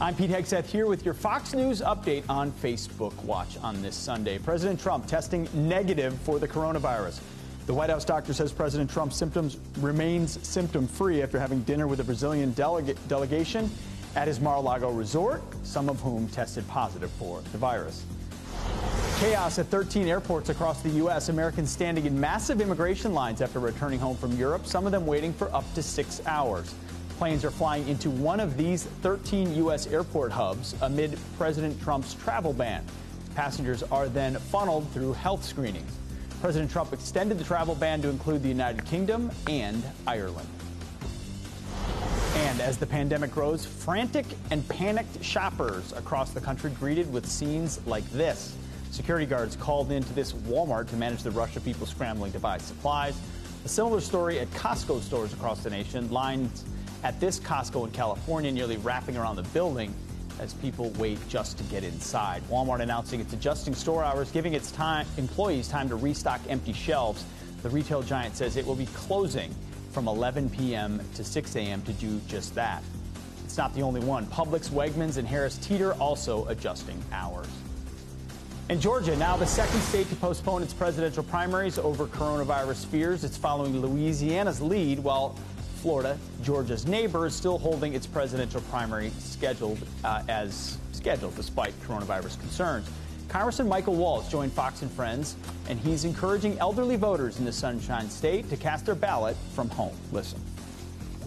I'm Pete Hegseth here with your Fox News update on Facebook Watch on this Sunday. President Trump testing negative for the coronavirus. The White House doctor says President Trump's symptoms remains symptom-free after having dinner with a Brazilian delegation at his Mar-a-Lago resort, some of whom tested positive for the virus. Chaos at 13 airports across the U.S. Americans standing in massive immigration lines after returning home from Europe, some of them waiting for up to 6 hours. Planes are flying into one of these 13 U.S. airport hubs amid President Trump's travel ban. Passengers are then funneled through health screenings. President Trump extended the travel ban to include the United Kingdom and Ireland. And as the pandemic grows, frantic and panicked shoppers across the country greeted with scenes like this. Security guards called into this Walmart to manage the rush of people scrambling to buy supplies. A similar story at Costco stores across the nation. Lines at this Costco in California nearly wrapping around the building as people wait just to get inside. Walmart announcing it's adjusting store hours, giving its employees time to restock empty shelves. The retail giant says it will be closing from 11 p.m. to 6 a.m. to do just that. It's not the only one. Publix, Wegmans, and Harris Teeter also adjusting hours. In Georgia, now the second state to postpone its presidential primaries over coronavirus fears. It's following Louisiana's lead, while Florida, Georgia's neighbor, is still holding its presidential primary scheduled despite coronavirus concerns. Congressman Michael Waltz joined Fox and Friends, and he's encouraging elderly voters in the Sunshine State to cast their ballot from home. Listen.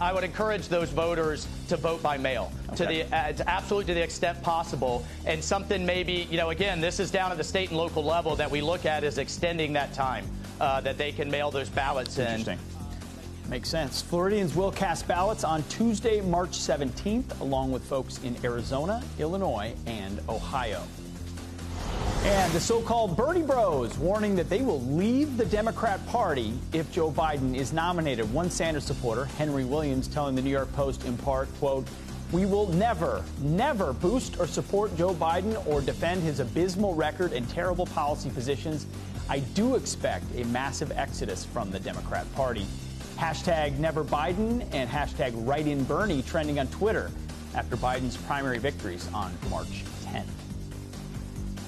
I would encourage those voters to vote by mail to absolutely to the extent possible. And something maybe, again, this is down at the state and local level that we look at is extending that time that they can mail those ballots in. Interesting. Makes sense. Floridians will cast ballots on Tuesday, March 17th, along with folks in Arizona, Illinois, and Ohio. And the so-called Bernie Bros warning that they will leave the Democrat Party if Joe Biden is nominated. One Sanders supporter, Henry Williams, telling the New York Post in part, quote, "We will never, never boost or support Joe Biden or defend his abysmal record and terrible policy positions. I do expect a massive exodus from the Democrat Party." Hashtag Never Biden and hashtag Write in Bernie trending on Twitter after Biden's primary victories on March 10th.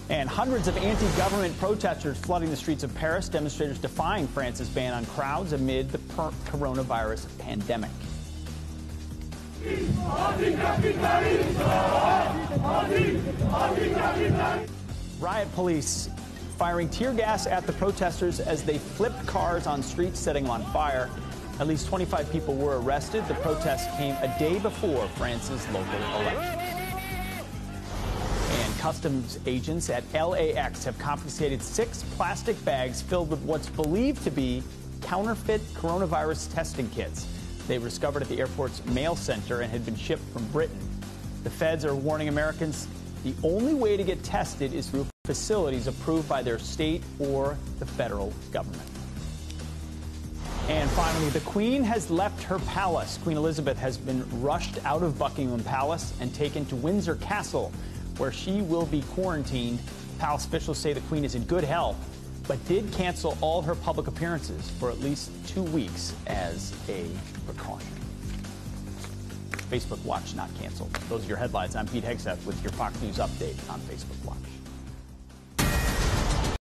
And hundreds of anti-government protesters flooding the streets of Paris, demonstrators defying France's ban on crowds amid the coronavirus pandemic. Riot police firing tear gas at the protesters as they flipped cars on streets, setting them on fire. At least 25 people were arrested. The protest came a day before France's local election. And customs agents at LAX have confiscated 6 plastic bags filled with what's believed to be counterfeit coronavirus testing kits. They were discovered at the airport's mail center and had been shipped from Britain. The feds are warning Americans the only way to get tested is through facilities approved by their state or the federal government. And finally, the Queen has left her palace. Queen Elizabeth has been rushed out of Buckingham Palace and taken to Windsor Castle, where she will be quarantined. Palace officials say the Queen is in good health, but did cancel all her public appearances for at least 2 weeks as a precaution. Facebook Watch not canceled. Those are your headlines. I'm Pete Hegseth with your Fox News update on Facebook Watch.